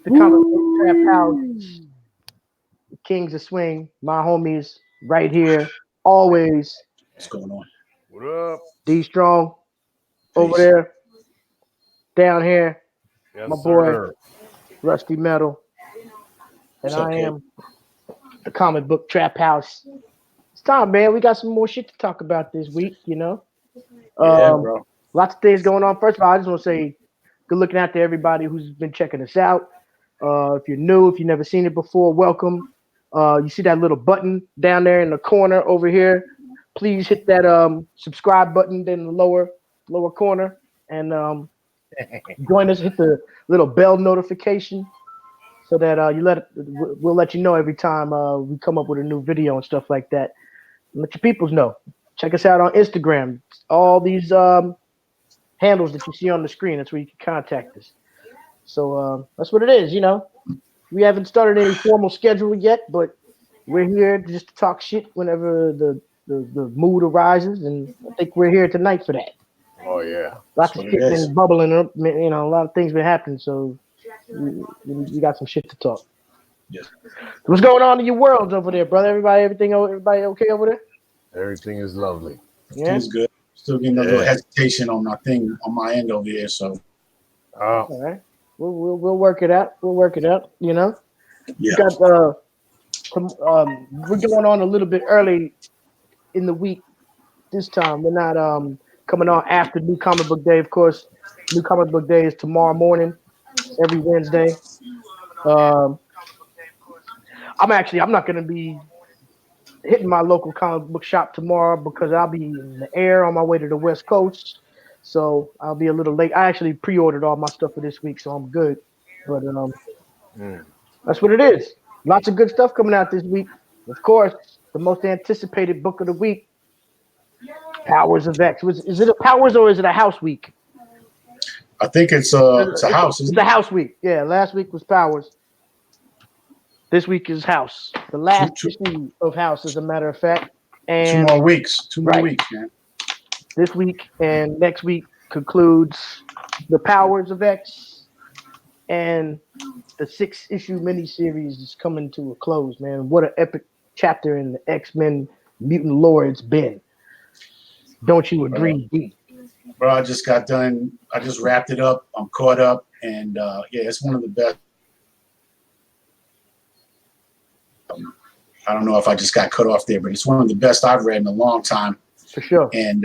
The comic book trap house, the Kings of Swing, my homies, right here, always. What's going on? What up? D Strong over Peace. there, down here, Yes, my boy sir. Rusty Metal, and What's up, I kid? am the comic book trap house. It's time, man. We got some more shit to talk about this week. Yeah, Um, bro. lots of things going on. First of all, I just want to say good looking out to everybody who's been checking us out. If you're new, if you've never seen it before, welcome. You see that little button down there in the corner over here. Please hit that subscribe button in the lower corner and join us. Hit the little bell notification so that we'll let you know every time we come up with a new video and stuff like that. And let your peoples know. Check us out on Instagram. All these handles that you see on the screen. That's where you can contact us. So that's what it is. We haven't started any formal schedule yet, but we're here just to talk shit whenever the mood arises, and I think we're here tonight for that. Oh yeah. Lots That's of what shit it is. been bubbling up. A lot of things been happening, so we got some shit to talk. Yes. What's going on in your worlds over there, brother? Everybody okay over there? Everything is lovely. Yeah. Things good. Still getting a little Yeah. hesitation on my thing on my end over here. So All right. We'll work it out. We'll work it out. yeah. We got we're going on a little bit early in the week this time. We're not coming on after New Comic Book Day, of course. New Comic Book Day is tomorrow morning, every Wednesday. I'm not gonna be hitting my local comic book shop tomorrow because I'll be in the air on my way to the West Coast. So I'll be a little late. I actually pre-ordered all my stuff for this week, so I'm good. But that's what it is. Lots of good stuff coming out this week. Of course, the most anticipated book of the week, Powers of X. Is it a Powers or is it a House week? I think it's a house, It's isn't a it? House week. Yeah, last week was Powers. This week is House. The last Two- issue of House, as a matter of fact. Two And more weeks. Two more Right. weeks, man. this week and next week concludes the Powers of X, and the 6-issue miniseries is coming to a close. Man, what an epic chapter in the X-Men mutant lore it's been. Don't you agree, D? Bro, I just got done. I just wrapped it up. I'm caught up, and yeah, it's one of the best. I don't know if I just got cut off there, but it's one of the best I've read in a long time. For sure. And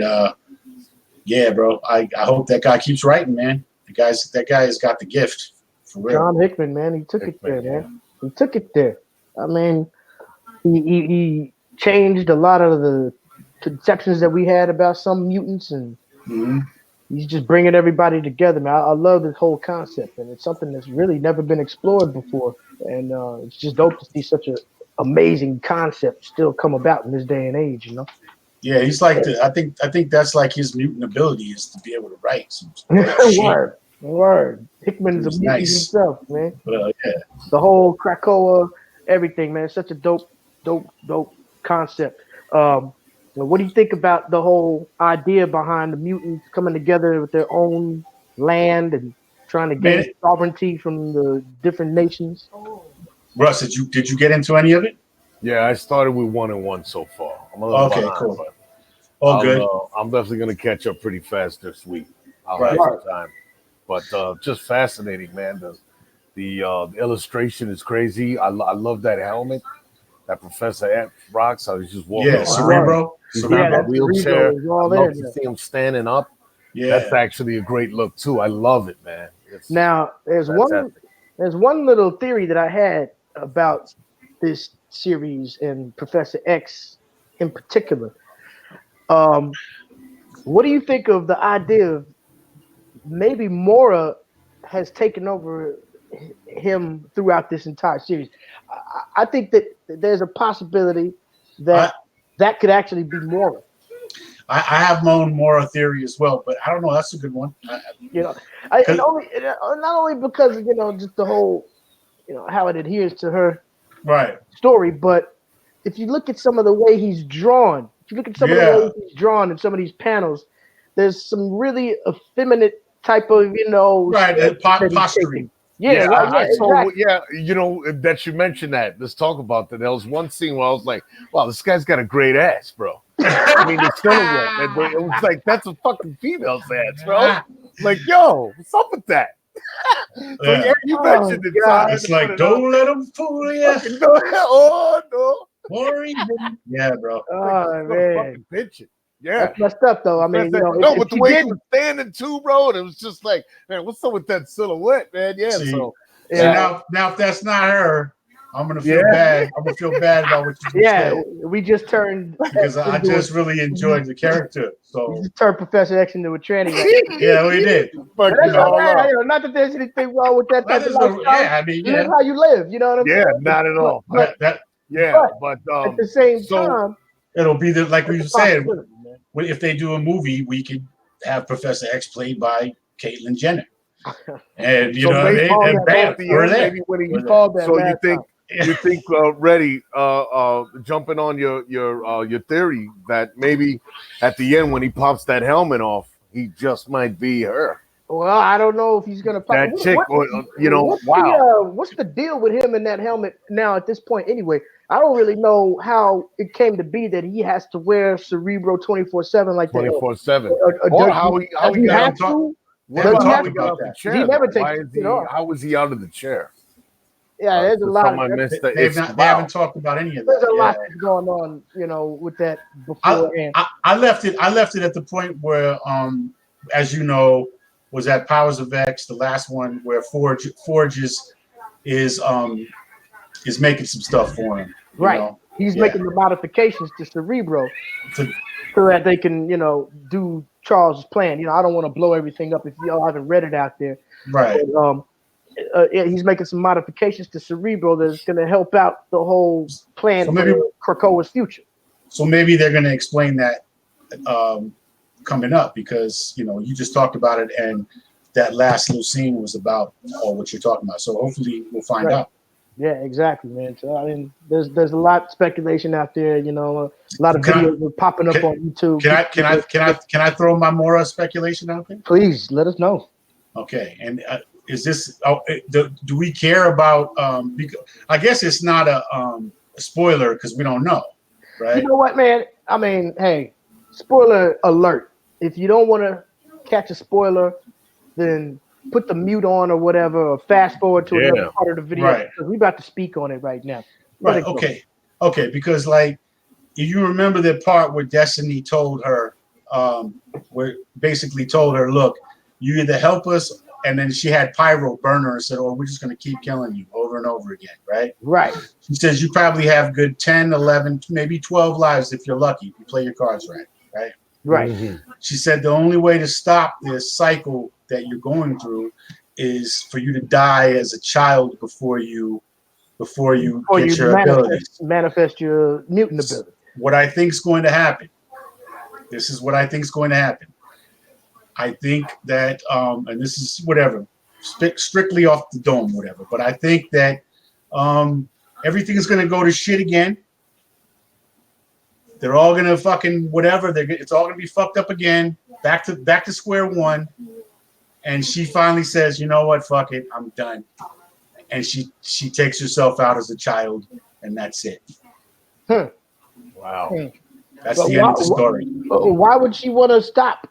yeah, bro, I hope that guy keeps writing, man. That guy has got the gift for real. John Hickman, man, he took it there, man. He took it there. I mean, he changed a lot of the conceptions that we had about some mutants, and Mhm. he's just bringing everybody together, man. I love this whole concept, and it's something that's really never been explored before. And it's just dope to see such a amazing concept still come about in this day and age, Yeah, he's like I think that's like his mutant ability is to be able to write some shit. Word. Hickman's a It's mutant nice. himself, man. But yeah, The whole Krakoa, everything, man. It's such a dope concept. What do you think about the whole idea behind the mutants coming together with their own land and trying to gain Man. sovereignty from the different nations? Russ, did you get into any of it? Yeah, I started with 1 and 1 so far. I'm a little Okay, behind, cool. but All good. I'm definitely gonna catch up pretty fast this week. I'll Right. have some time. But just fascinating, man. The illustration is crazy. I love that helmet that Professor X rocks. I was just walking Yeah, around. Cerebro. He's in Cerebro. a wheelchair. Cerebro is all I love there, to see him standing up. Yeah. That's actually a great look too. I love it, man. It's Now, there's fantastic. one little theory that I had about this series and Professor X in particular. What do you think of the idea of maybe Mora has taken over him throughout this entire series? I think that there's a possibility that that could actually be Mora. I have my own Mora theory as well, but I don't know. That's a good one. Not only because just the whole how it adheres to her Right. story, but if you look at some of the way he's drawn, if you look at some of the way he's drawn in some of these panels, there's some really effeminate type of Right. stance that he's Posturing. taking. Yeah, Yeah, right. Yeah, I saw. exactly. Yeah, you know that you mentioned that. Let's talk about that. There was one scene where I was like, "Wow, this guy's got a great ass, bro." I mean, the silhouette. It was like that's a fucking female's ass, bro. Like, yo, what's up with that? So Yeah. yeah, you Oh mentioned it, so I God. had It's to put like, it out don't there. let them fool you. Fucking no, oh no, Or even. Yeah, bro. like Oh what a man. fucking bitch. Yeah. That's messed up though. I mean, you know, No, if but the she way he didn't, was standing too, bro, and it was just like, man, what's up with that silhouette, man? Yeah, See, so see yeah, now if that's not her, I'm gonna feel yeah. bad. I'm gonna feel bad about what you just yeah, said we just turned X because I into just really enjoyed the character. we So just turned Professor X into a tranny right now. yeah, we did. But Fucking You that's all know, all right. up. You know, not that there's anything wrong with that that type of is no. lifestyle. Yeah, I mean, Live yeah, how you live. You know what I'm Yeah, saying? not at all. that Yeah, But but at the same so time, it'll be the like it's we a said. possibility, man. If they do a movie, we could have Professor X played by Caitlyn Jenner, and you so know what I maybe mean. Call And that bam, at the we're end, there. maybe when he You We're there. called that so mad time. you think Reddy jumping on your theory that maybe at the end when he pops that helmet off, he just might be her. Well, I don't know if he's gonna pop. That chick, or you know, What's wow. what's the deal with him in that helmet now at this point? Anyway, I don't really know how it came to be that he has to wear Cerebro 24/7 like that. 24/7. Does Or how does he he They got have haven't out. talked. to? They What Does haven't he about how have talked he to? got about out the that. He chair never though? takes Why his is shit he? off. How was he out of the chair? Yeah, there's a For lot some of I missed that. They've It's not. They wow. haven't talked about any of there's that. a Yeah. lot that's going on, you know, with that I, beforehand. I left it. I left it at the point where, as you know, was at Powers of X, the last one where Forge is making some stuff for him. You Right. know, He's yeah. making the modifications to Cerebro To, so that they can, you know, do Charles's plan. You know, I don't want to blow everything up if y'all haven't read it out there. right. But, yeah, he's making some modifications to Cerebro that's going to help out the whole plan So maybe for Krakoa's future. so maybe they're going to explain that coming up because you just talked about it and that last little scene was about what you're talking about. So hopefully we'll find out. Yeah, exactly, man. So I mean, there's a lot of speculation out there. You know, a lot of Can I- videos are popping up can- on YouTube. Can I throw my more speculation out there? Please let us know. Okay, and is this? Do we care about? Because I guess it's not a spoiler because we don't know, right? You know what, man? I mean, hey, spoiler alert. If you don't want to catch a spoiler, then put the mute on or whatever, or fast forward to another part of the video. Right. Because we're about to speak on it right now. Right. Okay. Because like, if you remember the part where Destiny told her, where basically told her, look, you either help us, and then she had Pyro burn her and said, oh, we're just going to keep killing you over and over again, right? Right. She says you probably have good 10, 11, maybe 12 lives if you're lucky, if you play your cards right, right? Right. Mm-hmm. She said the only way to stop this cycle that you're going through is for you to die as a child before you get your abilities. Manifest your mutant ability. What I think is going to happen. This is what I think is going to happen. I think that, and this is whatever, strictly off the dome, whatever. But I think that everything is going to go to shit again. They're all gonna fucking whatever. It's all gonna be fucked up again. Back to square one. And she finally says, "You know what? Fuck it. I'm done." And she takes herself out as a child, and that's it. Wow. That's the end of the story. Why would she want to stop?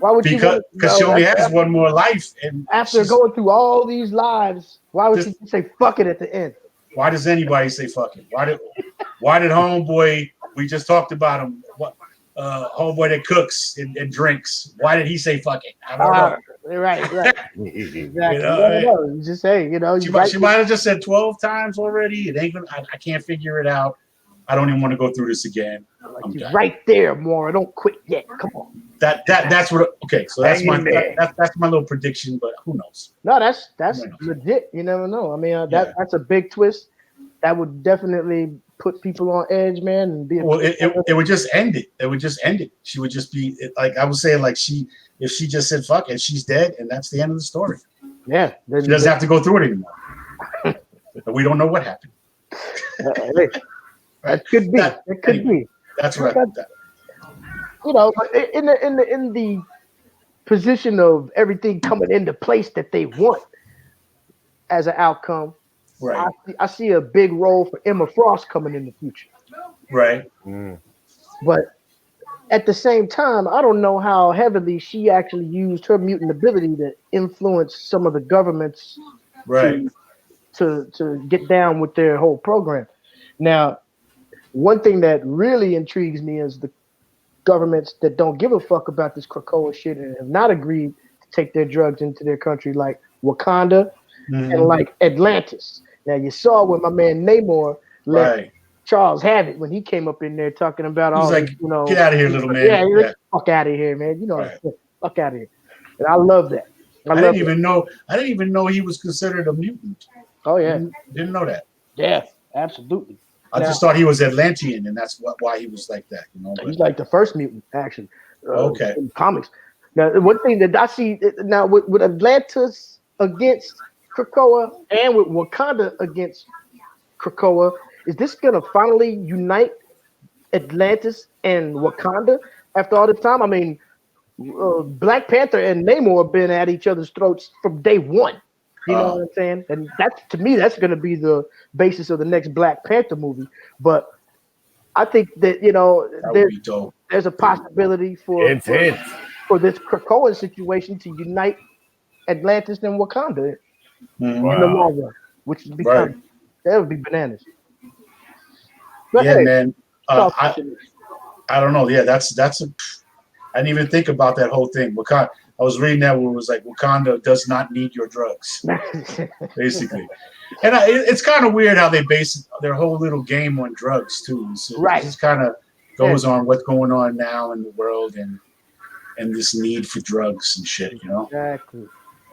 Why would because she only has one more life, and after going through all these lives, why would she say "fuck it" at the end? Why does anybody say "fuck it"? Why did homeboy? We just talked about him. What homeboy that cooks and drinks? Why did he say "fuck it"? I don't know. Right. Exactly. You just say, She might have just said 12 times already. It ain't gonna. I can't figure it out. I don't even want to go through this again. Like, right there, Maura. Don't quit yet. Come on. That's what. Okay, so that's my little prediction, but who knows? No, that's legit. You never know. I mean, that's a big twist. That would definitely put people on edge, man. And it would just end it. It would just end it. She would just be like I was saying, like if she just said fuck it, she's dead, and that's the end of the story. Yeah, she doesn't have to go through it anymore. But we don't know what happened. That could be. It could be. That's right. In the position of everything coming into place that they want, as an outcome. Right. I see a big role for Emma Frost coming in the future. Right. But at the same time, I don't know how heavily she actually used her mutant ability to influence some of the governments Right. to get down with their whole program. Now, one thing that really intrigues me is the governments that don't give a fuck about this Krakoa shit and have not agreed to take their drugs into their country, like Wakanda and like Atlantis. Now, you saw when my man Namor let Right. Charles have it when he came up in there talking about He's all like, this, you know. get out of here, little man. Yeah, he's like, fuck out of here, man. You know, Right. fuck out of here. And I love that. I didn't even know he was considered a mutant. Oh yeah, Didn't know that. yeah, absolutely. I just thought he was Atlantean, and that's why he was like that. You know, he's like the first mutant, actually. Okay. In comics. Now, one thing that I see now with Atlantis against Krakoa and with Wakanda against Krakoa, is this gonna finally unite Atlantis and Wakanda after all this time? I mean, Black Panther and Namor have been at each other's throats from day one. You know what I'm saying? And that's, to me, that's going to be the basis of the next Black Panther movie. But I think that, you know, there's a possibility for this Krakoa situation to unite Atlantis and Wakanda in the long run, which would become that would be bananas. But yeah, hey, man. I don't know. Yeah, that's a. I didn't even think about that whole thing. Wakanda. I was reading that where it was like Wakanda does not need your drugs, basically. And it's kind of weird how they base their whole little game on drugs too. So right. It just kind of goes on what's going on now in the world and this need for drugs and shit. You know.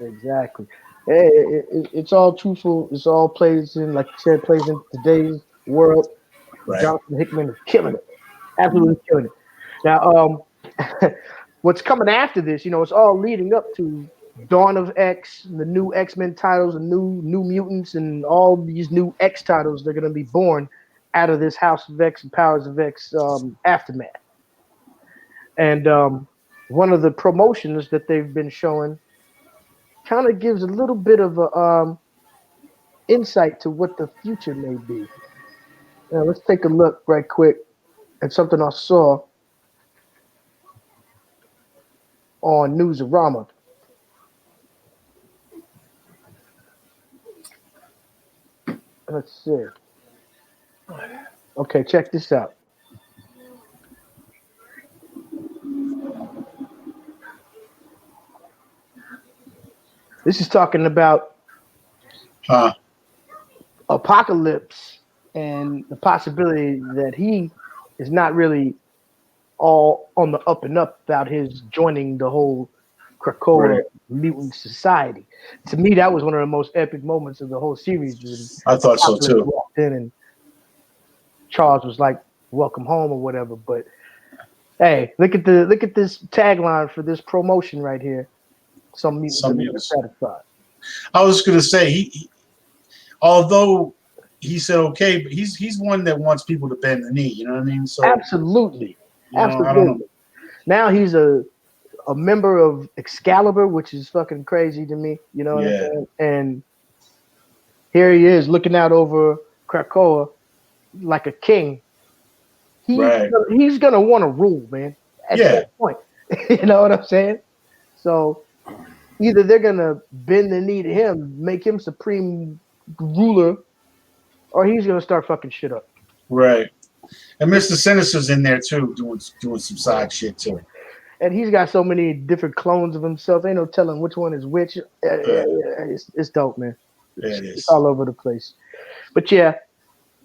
Exactly. It's all truthful. It's all plays in, like you said, plays in today's world. Right. Jonathan Hickman is killing it, absolutely killing it. Now, what's coming after this? You know, it's all leading up to Dawn of X, the new X-Men titles, and New Mutants, and all these new X titles. They're going to be born out of this House of X and Powers of X aftermath. And one of the promotions that they've been showing kind of gives a little bit of a insight to what the future may be. Now, let's take a look right quick at something I saw on Newsarama. Let's see. Okay, check this out. This is talking about Apocalypse and the possibility that he is not really all on the up and up about his joining the whole Krakoa mutant society. To me, that was one of the most epic moments of the whole series. I thought so too. Walked in and Charles was like, "Welcome home" or whatever. But hey, look at this tagline for this promotion right here. Some mutants are never satisfied. I was going to say he although he said okay, but he's one that wants people to bend the knee. You know what I mean? So absolutely. Absolutely. I don't know. Now he's a member of Excalibur, which is fucking crazy to me. You know what I'm saying? And here he is looking out over Krakoa like a king. He's gonna want to rule, man. At that point. You know what I'm saying? So either they're gonna bend the knee to him, make him supreme ruler, or he's gonna start fucking shit up. Right. And Mr. Sinister's in there too, doing some side shit too. And he's got so many different clones of himself. Ain't no telling which one is which. It's dope, man. It's all over the place. But yeah,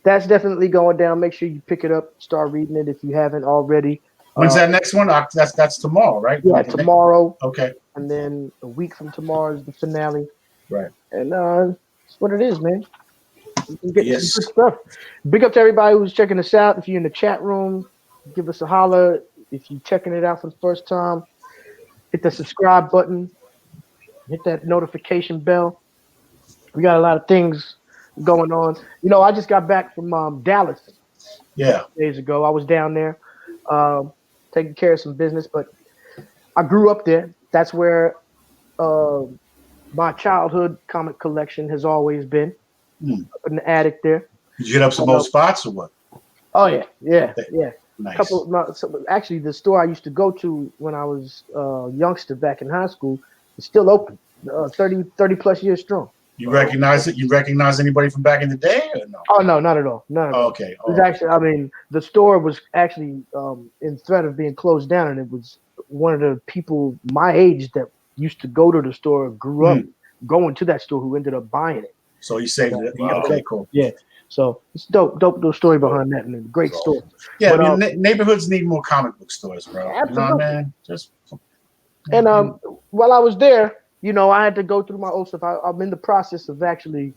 that's definitely going down. Make sure you pick it up, start reading it if you haven't already. When's that next one? That's tomorrow, right? Yeah, tomorrow. Okay. And then a week from tomorrow is the finale. Right. And that's what it is, man. You can get some good stuff. Big up to everybody who's checking us out. If you're in the chat room, give us a holler. If you're checking it out for the first time, hit the subscribe button. Hit that notification bell. We got a lot of things going on. You know, I just got back from Dallas. Yeah. Days ago. I was down there taking care of some business, but I grew up there. That's where my childhood comic collection has always been Hmm. up in the attic there. Did you hit up some old spots or what? Oh yeah. Nice. Actually, the store I used to go to when I was a youngster back in high school is still open, 30 plus years strong. You recognize it? You recognize anybody from back in the day or no? Oh no, not at all, none at all. Okay. It was actually, I mean, the store was actually in threat of being closed down, and it was one of the people my age that used to go to the store, grew up going to that store, who ended up buying it. So you saved it. Wow. Okay, cool. Yeah. So it's dope little story behind that, and a great store. Yeah, But, I mean, neighborhoods need more comic book stores, bro. Absolutely. You know what I mean? Just And while I was there, I had to go through my old stuff. I'm in the process of actually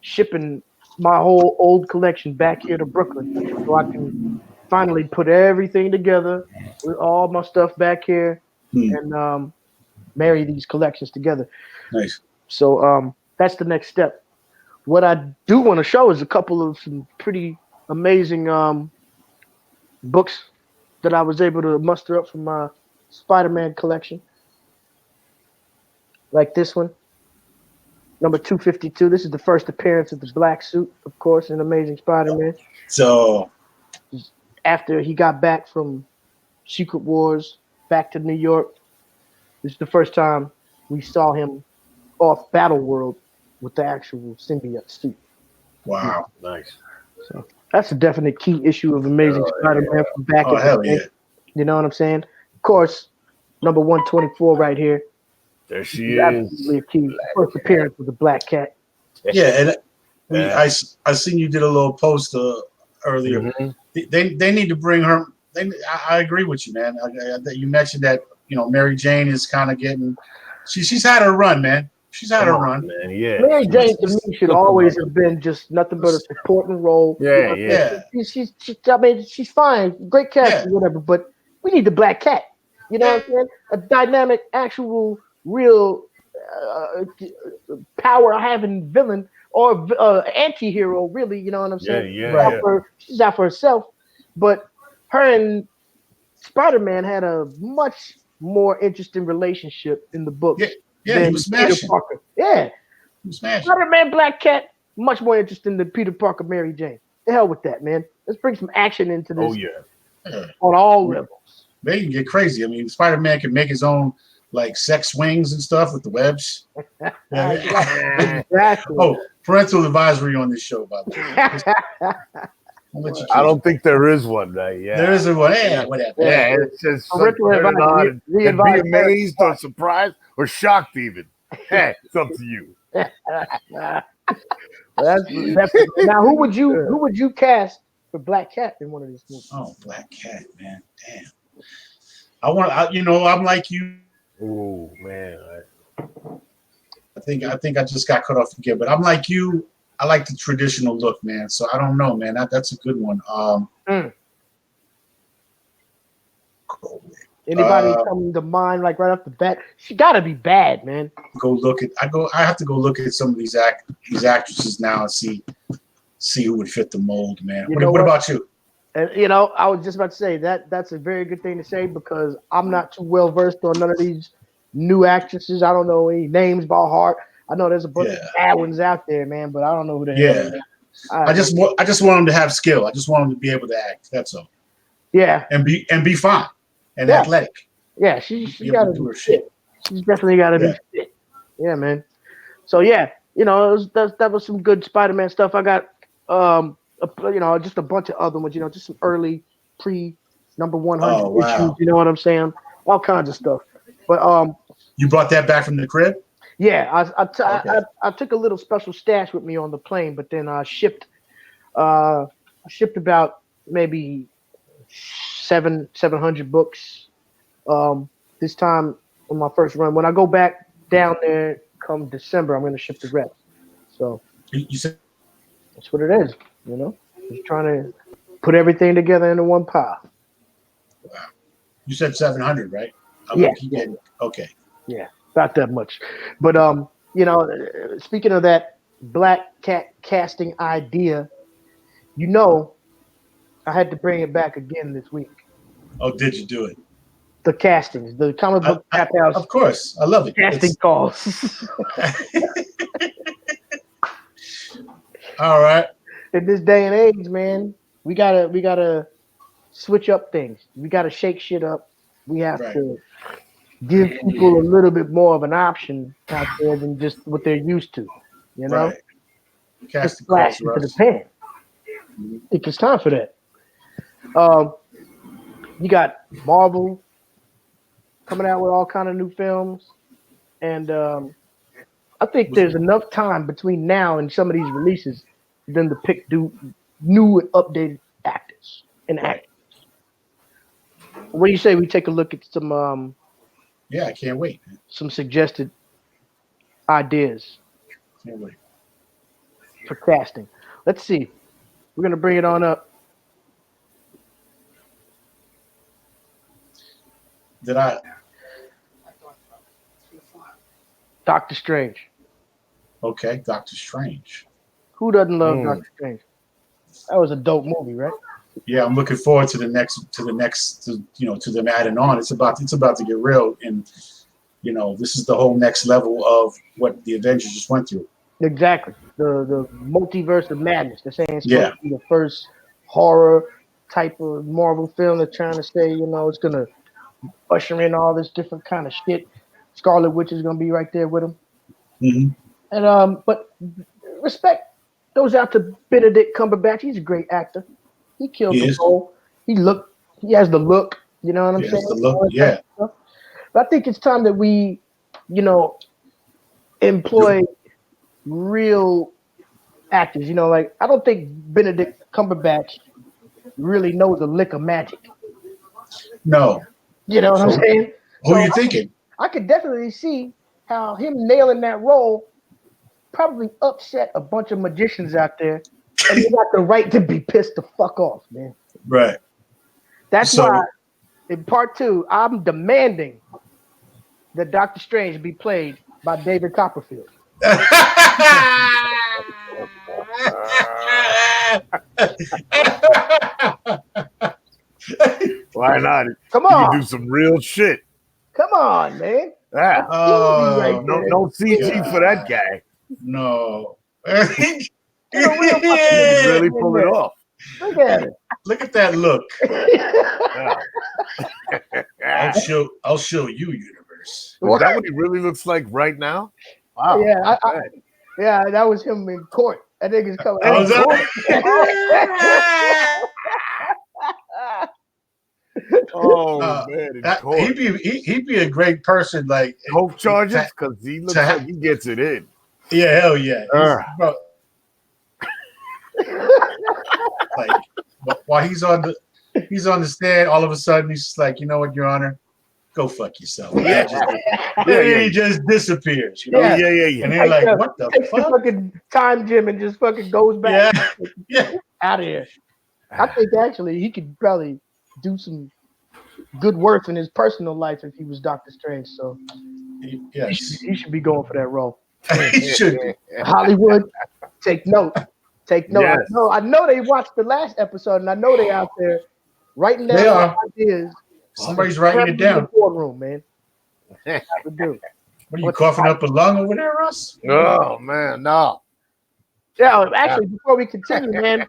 shipping my whole old collection back here to Brooklyn, so I can finally put everything together with all my stuff back here and marry these collections together. nice. So that's the next step. What I do want to show is a couple of some pretty amazing books that I was able to muster up from my Spider-Man collection. Like this one, number 252. This is the first appearance of the black suit, of course, in Amazing Spider-Man. So After he got back from Secret Wars, back to New York, this is the first time we saw him off Battle World with the actual symbiote suit. wow. Nice. So that's a definite key issue of Amazing Spider-Man from back in the hell day. yeah. You know what I'm saying? Of course, number 124 right here. There she is. Absolutely a key. First appearance with the Black Cat. Yeah, and I seen you did a little post earlier. Mm-hmm. They need to bring her. I agree with you, man. You mentioned that Mary Jane is kind of getting. She's had her run, man. She's had her run. Man, yeah. Mary Jane to me should always have been just nothing but a supporting role. Yeah. I mean, she's fine, great casting, whatever. But we need the Black Cat. You know what I'm saying? A dynamic, actual, real, power-having villain or anti-hero, really. You know what I'm saying? Yeah. She's out for herself, but her and Spider-Man had a much more interesting relationship in the books. Yeah, he was smashing. Peter Parker. Yeah. He was smashing. Spider-Man, Black Cat, much more interesting than Peter Parker, Mary Jane. The hell with that, man. Let's bring some action into this. Oh yeah. On all levels. They can get crazy. I mean, Spider-Man can make his own like sex swings and stuff with the webs. Exactly. Oh, parental advisory on this show, by the way. I don't think there is one. Yeah. There isn't one. Yeah, whatever. Yeah, it's just Parental advisory. be amazed or surprised or shocked even. Hey, it's up to you. That's now who would you cast for Black Cat in one of these movies? Oh, Black Cat, man. Damn. I'm like you. Oh man. I think I just got cut off again, but I'm like you. I like the traditional look, man. So I don't know, man. That's a good one. Anybody coming to mind like right off the bat? She gotta be bad, man. I have to go look at some of these actresses now and see who would fit the mold, man. What about you? And I was just about to say that's a very good thing to say because I'm not too well versed on none of these new actresses. I don't know any names by heart. I know there's a bunch of bad ones out there, man, but I don't know who they are. I just want them to have skill. I just want them to be able to act. That's all. Yeah. And be fine and athletic. Yeah, she's got to do her shit. She's definitely got to be fit. Yeah, man. So that was some good Spider-Man stuff. I got just a bunch of other ones. Just some early pre-number 100 issues. You know what I'm saying? All kinds of stuff. But you brought that back from the crib? Yeah, I took a little special stash with me on the plane, but then I shipped about maybe 700 books this time on my first run. When I go back down there come December, I'm going to ship the rest. So you said that's what it is, Just trying to put everything together into one pile. Wow. You said 700, right? Okay. Yeah. Not that much, but speaking of that Black Cat casting idea, I had to bring it back again this week. Oh, did you do it? the castings, the comic book tap house. Of course, I love it. Casting calls. All right. In this day and age, man, we gotta switch up things. We gotta shake shit up. We have to give people a little bit more of an option out there than just what they're used to. You know, Right. just flash into the pan. I think it's time for that. You got Marvel coming out with all kind of new films, and I think there's enough time between now and some of these releases for them to pick new and updated actors and actors. What do you say we take a look at some? Yeah, I can't wait. Some suggested ideas Can't wait. for casting. Let's see. We're gonna bring it on up. Did I? Doctor Strange. Okay, Doctor Strange. Who doesn't love Doctor Strange? That was a dope movie, right? Yeah, I'm looking forward to the next, to them adding on. It's about to get real, and this is the whole next level of what the Avengers just went through. Exactly. The multiverse of madness. They're saying it's supposed to be the first horror type of Marvel film. They're trying to say, it's gonna usher in all this different kind of shit. Scarlet Witch is gonna be right there with him. Mm-hmm. And but respect goes out to Benedict Cumberbatch. He's a great actor. He killed the role. He has the look. You know what I'm saying? The look, yeah. But I think it's time that we, employ real actors. Like I don't think Benedict Cumberbatch really knows a lick of magic. No. You know what I'm saying? Who are you thinking? I could definitely see how him nailing that role probably upset a bunch of magicians out there, and they got the right to be pissed the fuck off, man. Right. That's why in part 2, I'm demanding that Doctor Strange be played by David Copperfield. Why not? Come on. You can do some real shit. Come on, man. Yeah. Right no CG for that guy. No. Really pull it off. Look at it. Look at that look. Yeah. I'll show you, universe. Is that what he really looks like right now? Wow. Yeah, that was him in court. I think it's coming. Oh man, he'd be a great person, like hope charges, because he looks like he gets it in. Yeah, hell yeah. Like while he's on the stand, all of a sudden he's just like, you know what, Your Honor, go fuck yourself. He just disappears. Yeah. And they're like, what the takes fuck? The fucking time gym and just fucking goes back. Yeah. Out of here. I think actually he could probably do some good work in his personal life if he was Doctor Strange. So he should be going for that role. He should be. Hollywood, take note. Take note. Yes. I know they watched the last episode, and I know they out there writing down ideas. Somebody's writing it down. In the boardroom, man. What are you coughing up a lung over there, Russ? Oh man, no. Yeah, actually, before we continue, man,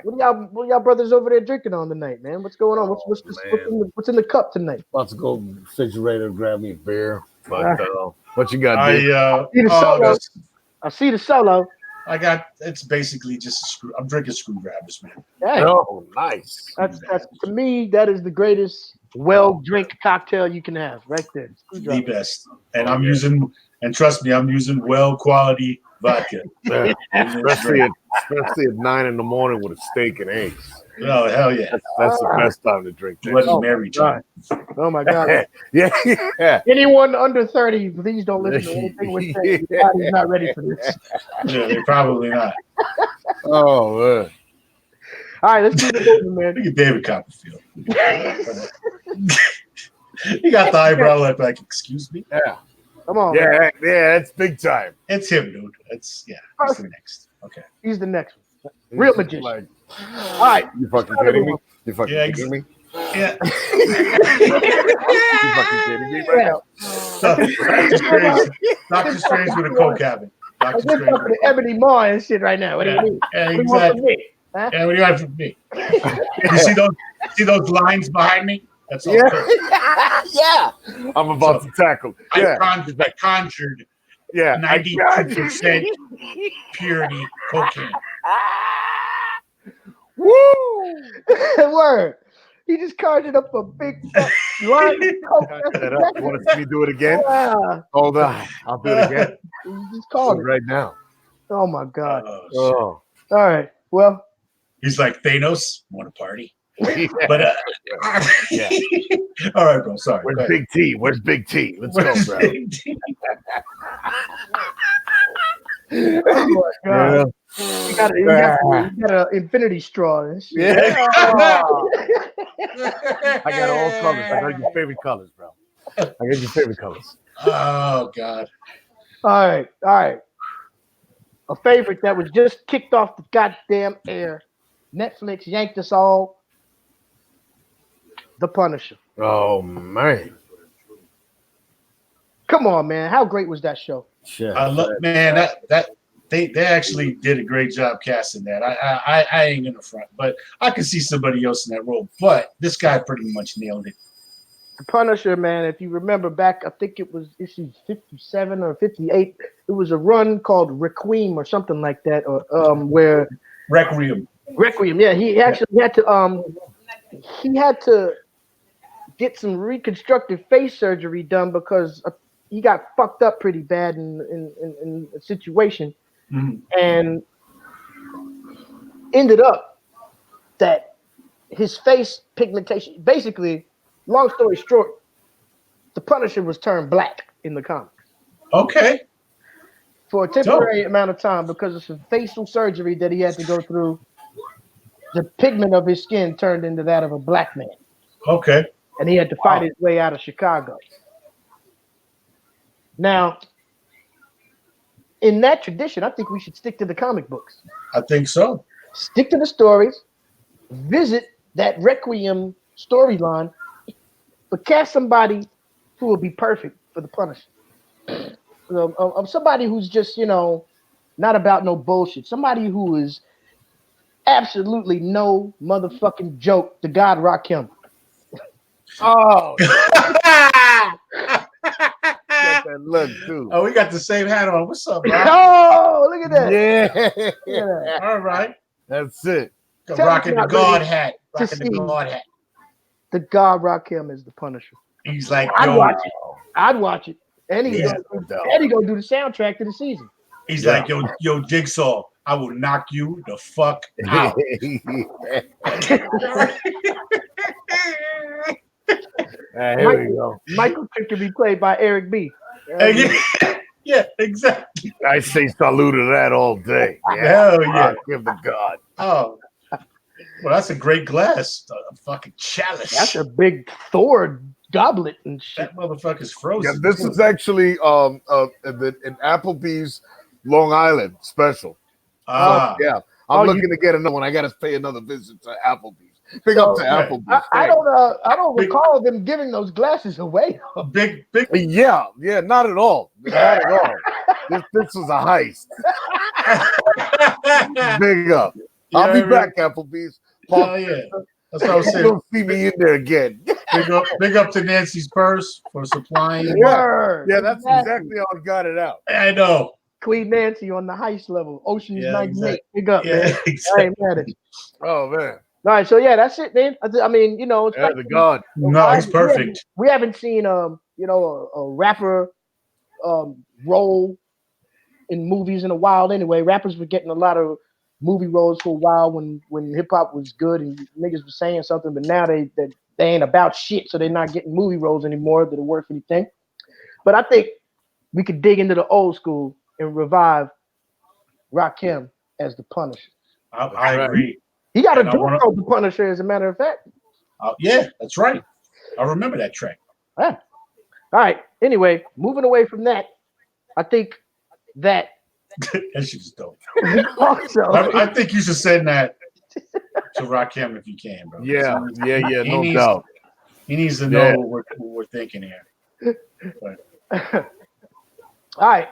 what are y'all brothers over there drinking on tonight, man? What's going on? What's in the cup tonight? About to go refrigerator and grab me a beer. But what you got? I see the solo. It's basically just I'm drinking screwdrivers, man. Hey, oh, nice. That's to me, that is the greatest well-drink cocktail you can have, right there. The best. And trust me, I'm using well-quality vodka. especially at 9 in the morning with a steak and eggs. Oh, hell yeah. That's the best time to drink that. Bloody Mary time. Oh my God. Yeah. Anyone under 30, please don't listen to anything we're saying. Everybody's not ready for this. Yeah, they're probably not. Oh, man. All right, let's keep it moving, man. Look at David Copperfield. He got the eyebrow like, excuse me? Yeah. Come on. Yeah, man. that's big time. It's him, dude. He's the next. Okay. He's the next one. Real magician. All right. You fucking kidding me? You fucking kidding me? Yeah. You fucking kidding me right now? Doctor Strange with a coke habit. Doctor We're Strange. talking to Ebony Maw and shit right now. What do Yeah, you mean? yeah, What do you want from exactly. me? Huh? Yeah, what do you want from me? You see those lines behind me? That's all Yeah. coke. Yeah. I'm about to tackle. Yeah. I conjured Yeah. 92% purity cocaine. Woo! Word. He just conjured up a big line of coke. Set up. You want to see me do it again? Yeah. Hold on. I'll do it again. He just Do called it it. right now. Oh my God. Oh, shit. Oh. All right. Well, He's like, Thanos, want a party? Yeah. But Yeah. all right, bro. Sorry. Where's Go ahead. Big T? Where's Big T? Let's Where's go, bro. Big T? oh my God. You got an infinity straw and shit. Yeah. Oh. I got all colors. I got your favorite colors, bro. I got your favorite colors. Oh God. All right. All right. A favorite that was just kicked off the goddamn air. Netflix yanked us all. The Punisher. Oh man. Come on, man. How great was that show? Shit. I love, man. That they actually did a great job casting that. I ain't gonna front, but I could see somebody else in that role. But this guy pretty much nailed it. The Punisher, man, if you remember back, I think it was issue 57 or 58. It was a run called Requiem or something like that, or where Requiem. Yeah, he actually had to get some reconstructive face surgery done because he got fucked up pretty bad in a situation, and ended up that his face pigmentation, basically, long story short, the Punisher was turned black in the comics. Okay. For a temporary amount of time because of some facial surgery that he had to go through. The pigment of his skin turned into that of a black man. Okay. And he had to fight his way out of Chicago. Now, in that tradition, I think we should stick to the comic books. I think so. Stick to the stories, visit that Requiem storyline, but cast somebody who will be perfect for the Punisher. Of somebody who's just, not about no bullshit. Somebody who is absolutely no motherfucking joke. The God Rakim. Oh. Got that look too. Oh, we got the same hat on. What's up, bro? Oh, look at that. Yeah. All right. That's it. Rocking the God hat. Rocking the God hat. The God Rakim is the Punisher. He's like, I'd watch it. I'd watch it. And he's gonna do the soundtrack to the season. He's like, yo, Jigsaw, I will knock you the fuck out. Here we go. Michael Pick to be played by Eric B. Yeah, exactly. I say salute to that all day. Hell yeah. Give the God. Oh. Well, that's a great glass. A fucking chalice. That's a big Thor goblet and shit. That motherfucker's frozen. Yeah, this is actually in Applebee's Long Island special. Yeah. I'm looking to get another one. I got to pay another visit to Applebee's. Big up to Applebee's. I don't recall them giving those glasses away. Big. Yeah, not at all. Not at all. This was a heist. Big up. I'll be back, Applebee's. Oh yeah. That's what I was saying. You'll see me in there again. Big up to Nancy's Purse for supplying. Yeah, that's exactly how I got it out. I know. Queen Nancy on the heist level. Ocean's 98. Exactly. Big up, man. Exactly. I ain't mad at you. Oh man. All right, so yeah, that's it, man. I mean, it's like The God. No, he's perfect. We haven't seen a rapper role in movies in a while anyway. Rappers were getting a lot of movie roles for a while when hip hop was good and niggas were saying something, but now they ain't about shit, so they're not getting movie roles anymore that are worth anything. But I think we could dig into the old school and revive Rakim as the Punisher. I agree. He got a duel called the Punisher, as a matter of fact. Yeah, that's right. I remember that track. Yeah. All right. Anyway, moving away from that, I think that That shit's dope. also, I think you should send that to Rakim if you can, bro. Yeah, He no needs, doubt. He needs to know what we're thinking here. But. All right,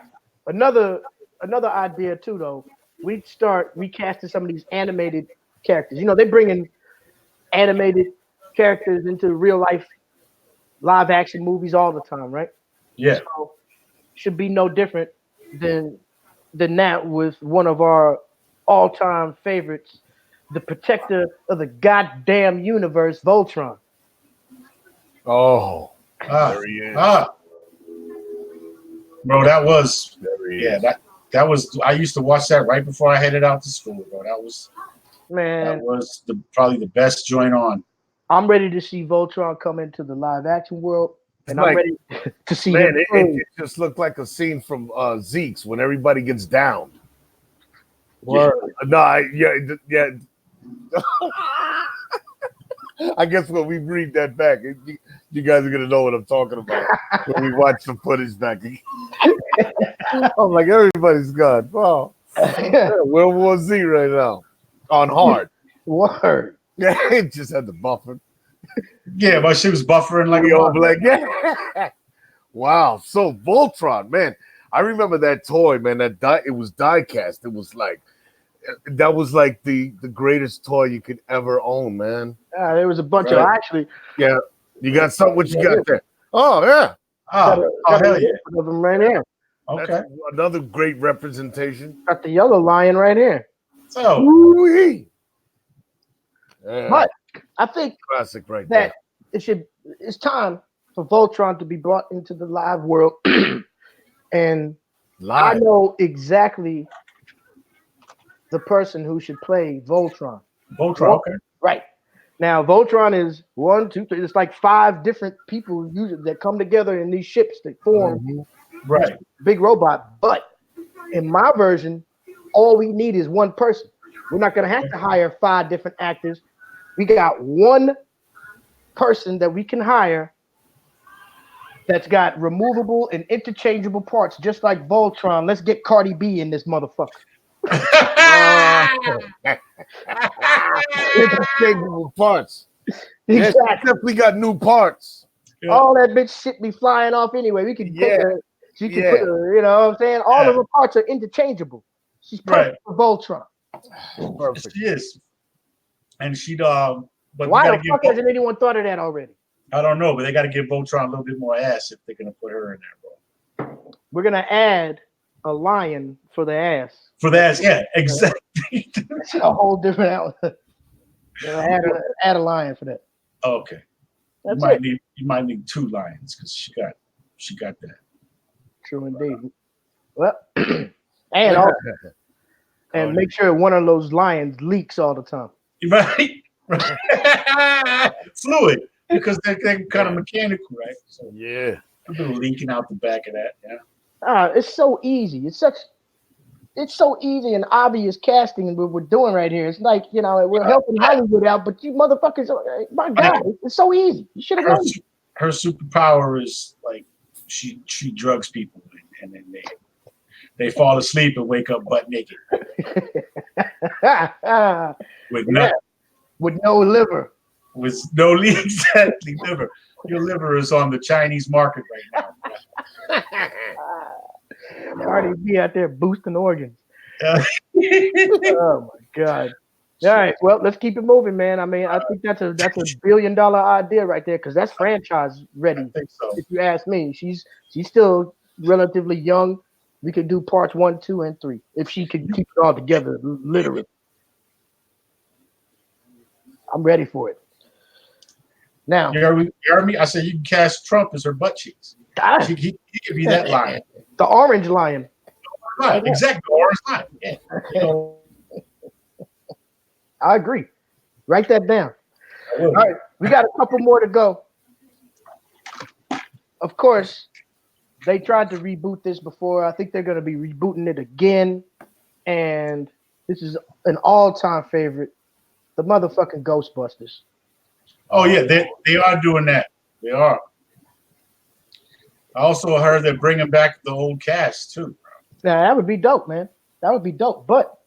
another idea too, though. We start recasting some of these animated characters. You know, they bring in animated characters into real life live action movies all the time, right? Yeah. So should be no different than that with one of our all time favorites, the protector of the goddamn universe, Voltron. Oh, There he is. Bro, that was There he is. that was. I used to watch that right before I headed out to school, bro. That was probably the best joint on. I'm ready to see Voltron come into the live action world, and Like, I'm ready to see man, him. it just looked like a scene from Zeke's when everybody gets down. Word. Yeah. I guess when we read that back, you guys are gonna know what I'm talking about when we watch the footage back. I'm like, everybody's gone. Wow, World War Z right now on hard. Word. Yeah, it just had the buffer. Yeah, but she was buffering like We a all mother. like, yeah. Wow. So Voltron, man, I remember that toy, man. It was die cast. It was like that was like the greatest toy you could ever own, man. There was a bunch of actually. Yeah, you got something. What you got there? Oh yeah. Oh, hell yeah. Of them right here. Okay. That's another great representation. Got the yellow lion right here. So, Ooh-wee. Yeah, But I think classic right that there. it's time for Voltron to be brought into the live world. And I know exactly the person who should play Voltron. Voltron, okay. Right. Now, Voltron is 1, 2, 3. It's like 5 different people that come together in these ships that form right. this big robot. But in my version, all we need is one person. We're not going to have to hire 5 different actors. We got one person that we can hire that's got removable and interchangeable parts, just like Voltron. Let's get Cardi B in this motherfucker. Interchangeable parts. Exactly. Yes, definitely got new parts. Yeah. All that bitch shit be flying off anyway. We can take her. She can put her, you know what I'm saying? All of her parts are interchangeable. She's perfect for Voltron. Perfect. She is. And but why the fuck hasn't anyone thought of that already? I don't know, but they got to give Voltron a little bit more ass if they're gonna put her in there, bro. We're gonna add a lion for the ass. For the ass, yeah, exactly. It's a whole different outlet. Add a lion for that. Okay. That's you might need 2 lions because she got that. True indeed. Well, and make sure one of those lions leaks all the time. Right. Fluid, because they're kind of mechanical, right? So yeah, a little leaking out the back of that. Yeah. It's so easy. It's so easy and obvious casting what we're doing right here. It's like, you know, we're helping Hollywood out, but you motherfuckers, my God, it's so easy. You should have known. Her superpower is like she drugs people and then they fall asleep and wake up butt naked with no liver. With no exactly liver. Your liver is on the Chinese market right now. Cardi B out there boosting organs. Oh my God. All right, well, let's keep it moving, man. I mean, I think that's a $1 billion idea right there, because that's franchise ready. I think so. If you ask me, she's still relatively young. We could do parts 1, 2, and 3 if she could keep it all together, literally. I'm ready for it. Now, you heard me? I said you can cast Trump as her butt cheeks. He could be that lion. The orange lion. Right, exactly. The orange lion. Yeah. I agree. Write that down. All right, we got a couple more to go. Of course, they tried to reboot this before. I think they're going to be rebooting it again. And this is an all-time favorite, the motherfucking Ghostbusters. Oh, yeah, they are doing that. They are. I also heard they're bringing back the old cast, too. Bro. Now, that would be dope, man. That would be dope. But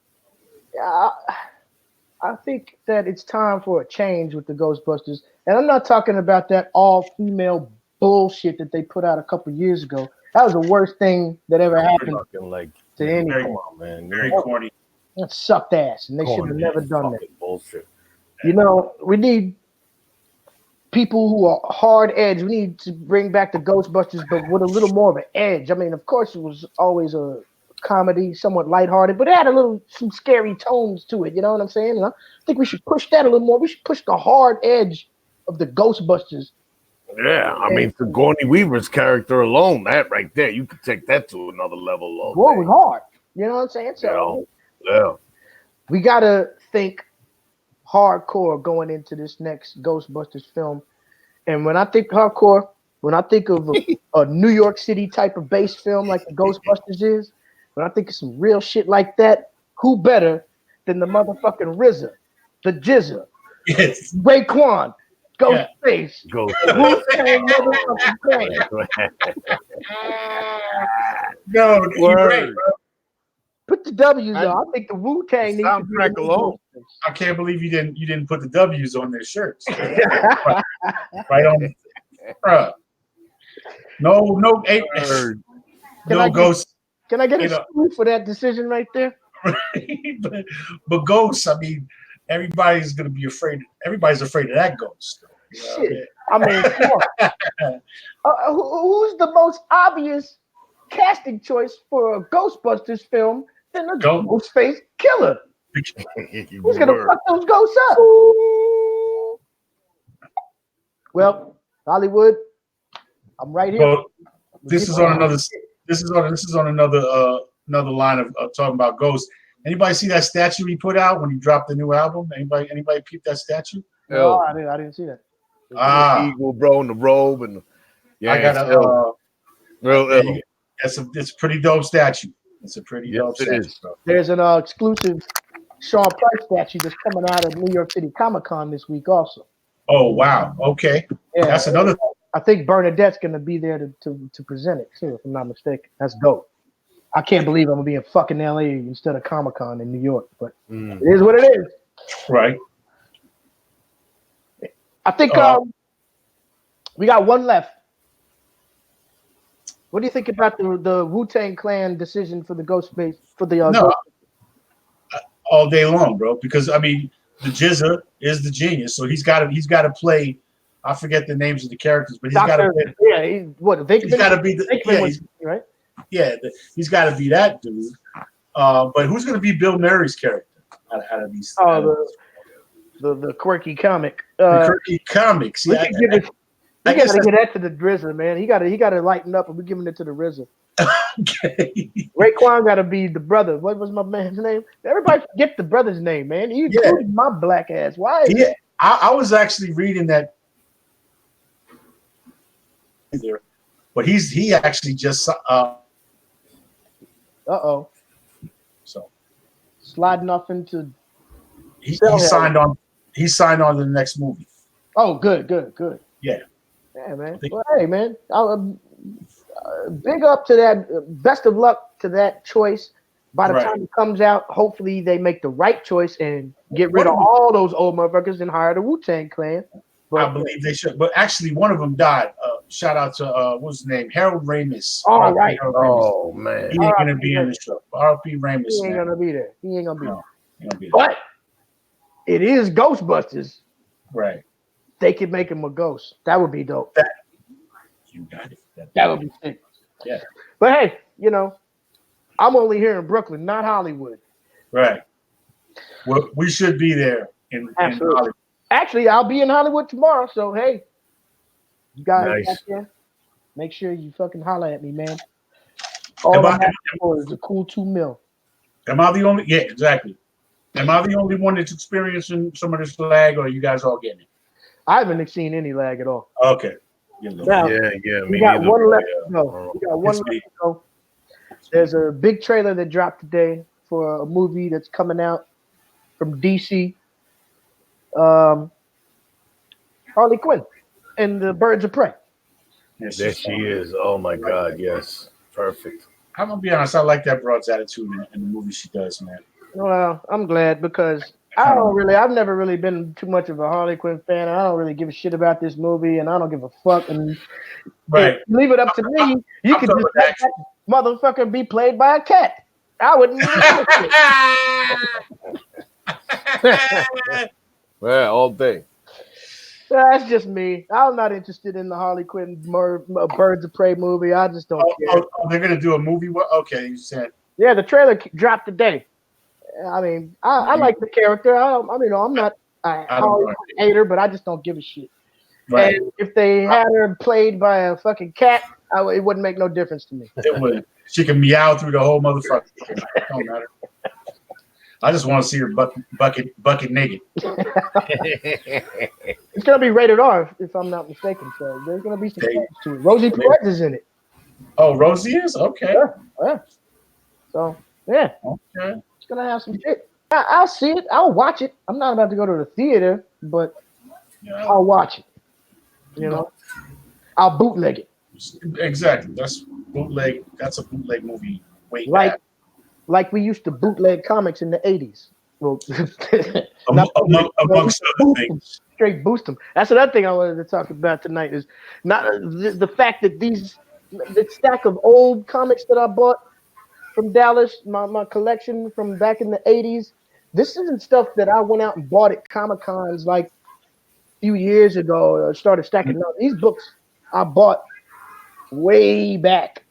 I I think that it's time for a change with the Ghostbusters, and I'm not talking about that all-female bullshit that they put out a couple years ago. That was the worst thing that ever happened Fucking like, to anyone. come on, man. Very Oh, corny. that sucked ass, and they should have Corny never ass done that. fucking bullshit. You know, we need people who are hard edge. We need to bring back the Ghostbusters, but with a little more of an edge. I mean, of course, it was always a comedy, somewhat lighthearted, but it had some scary tones to it. You know what I'm saying? And I think we should push that a little more. We should push the hard edge of the Ghostbusters. Yeah, I mean, Sigourney Weaver's character alone, that right there, you could take that to another level. Boy, it was hard. You know what I'm saying? So Yeah. we gotta think hardcore going into this next Ghostbusters film. And when I think hardcore, when I think of a New York City type of base film like the Ghostbusters is, when I think of some real shit like that, who better than the motherfucking RZA, the Jizza, Yes. Raekwon, Ghostface, Go. Wu-Tang motherfucking Clan. No, you're right, bro. Put the W's on. I think the Wu-Tang needs to be soundtrack the alone. I can't believe you didn't put the W's on their shirts. Right on, bruh. No, hey, no ghosts. Can I get a screw for that decision right there? but ghosts, I mean, everybody's gonna be afraid. Everybody's afraid of that ghost. You know what Shit. I mean, come on. Who's the most obvious casting choice for a Ghostbusters film than a Ghostface killer? Who's gonna fuck those ghosts up? Well, Hollywood, I'm right here. Well, this is on another. This is on another line of talking about ghosts. Anybody see that statue he put out when he dropped the new album? Anybody peep that statue? No, I didn't see that. The eagle, bro, in the robe, and I got a real. It's a pretty dope statue. It's a pretty dope statue. There's an exclusive Sean Price statue that's coming out of New York City Comic Con this week also. Oh wow! Okay, yeah, that's another thing. I think Bernadette's gonna be there to present it too, if I'm not mistaken. That's dope. I can't believe I'm gonna be in fucking LA instead of Comic Con in New York, but it is what it is. Right. I think we got one left. What do you think about the Wu-Tang Clan decision for the Ghostface for the? No, all day long, bro. Because I mean, the Jizza is the genius, so he's got to play. I forget the names of the characters, but he's got to. Yeah, he's got to be the right. Yeah, he's got to be that dude. But who's going to be Bill Murray's character out of these? The quirky comic. The quirky comics. Yeah, we got to get that to the RZA, man. He got to lighten up, and we're giving it to the RZA. Okay. Raekwon got to be the brother. What was my man's name? Everybody forget the brother's name, man. He included my black ass. Why? Yeah, I was actually reading that. But he actually just so sliding off into he signed on to the next movie. Oh, good. Yeah, man. Well, hey, man, big up to that. Best of luck to that choice. By the time it comes out, hopefully they make the right choice and get rid of all those old motherfuckers and hire the Wu-Tang Clan. But, I believe they should. But actually, one of them died. Shout out to what's his name? Harold Ramis. Oh, right. Oh, man. He ain't going to be in the show. R.P. Ramis. He ain't going to be there. He ain't going to be there. But it is Ghostbusters. Right. They could make him a ghost. That would be dope. You got it. That would be sick. Yeah. But hey, I'm only here in Brooklyn, not Hollywood. Right. Well, we should be there in Hollywood. Actually, I'll be in Hollywood tomorrow, so hey, you guys out there, make sure you fucking holler at me, man. All I'm asking for is a cool $2 million. Am I the only? Yeah, exactly. Am I the only one that's experiencing some of this lag, or are you guys all getting it? I haven't seen any lag at all. Okay. Now, we got one left to go. We got one left to go. There's a big trailer that dropped today for a movie that's coming out from DC. Harley Quinn and the Birds of Prey. Yes, there she is. Oh my God, yes, perfect. I'm gonna be honest. I like that broad's attitude in the movie she does, man. Well, I'm glad because I've never really been too much of a Harley Quinn fan. I don't really give a shit about this movie, and I don't give a fuck. And Right. leave it up to me. You I'm could talking just let about that motherfucker be played by a cat. I wouldn't even give a shit. Yeah, all day. That's just me. I'm not interested in the Harley Quinn Birds of Prey movie. I just don't care. They're gonna do a movie. Okay, you said. Yeah, the trailer dropped today. I mean, I like the character. I'm not a Harley Quinn hater, but I just don't give a shit. Right. And if they had her played by a fucking cat, it wouldn't make no difference to me. It would. She can meow through the whole motherfucker. Don't matter. I just want to see her bucket naked. It's gonna be rated R, if I'm not mistaken. So there's gonna be some change to it. Rosie Perez is in it. Oh, Rosie is? Okay. Yeah. So yeah. Okay. It's gonna have some shit. I'll see it. I'll watch it. I'm not about to go to the theater, but I'll watch it. You know, I'll bootleg it. Exactly. That's bootleg. That's a bootleg movie. Wait, like we used to bootleg comics in the 80s. Well, amongst other things. Straight boost them. That's another thing I wanted to talk about tonight is not the fact that the stack of old comics that I bought from Dallas, my collection from back in the 80s. This isn't stuff that I went out and bought at Comic Cons like a few years ago. Started stacking up. These books I bought way back,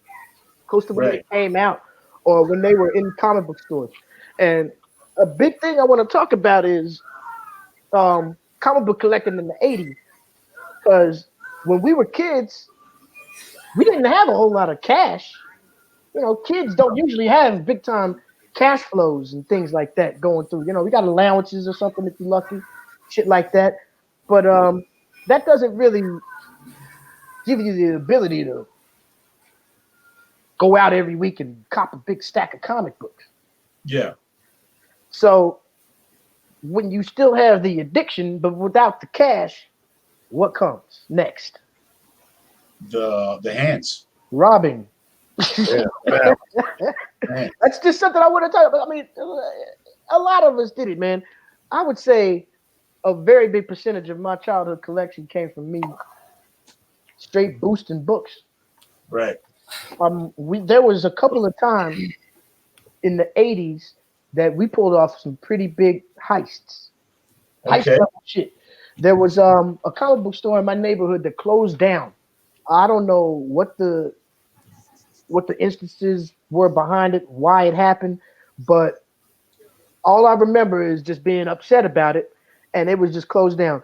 close to when they came out or when they were in comic book stores. And a big thing I want to talk about is comic book collecting in the 80s. Because when we were kids, we didn't have a whole lot of cash. You know, kids don't usually have big time cash flows and things like that going through. You know, we got allowances or something if you're lucky, shit like that. But that doesn't really give you the ability to go out every week and cop a big stack of comic books. Yeah. So when you still have the addiction, but without the cash, what comes next? The hands. Robbing. Yeah. That's just something I want to talk about. I mean, a lot of us did it, man. I would say a very big percentage of my childhood collection came from me straight boosting books. Right. There was a couple of times in the 80s that we pulled off some pretty big heists. Heist level shit. There was a comic book store in my neighborhood that closed down. I don't know what the instances were behind it, why it happened, but all I remember is just being upset about it, and it was just closed down.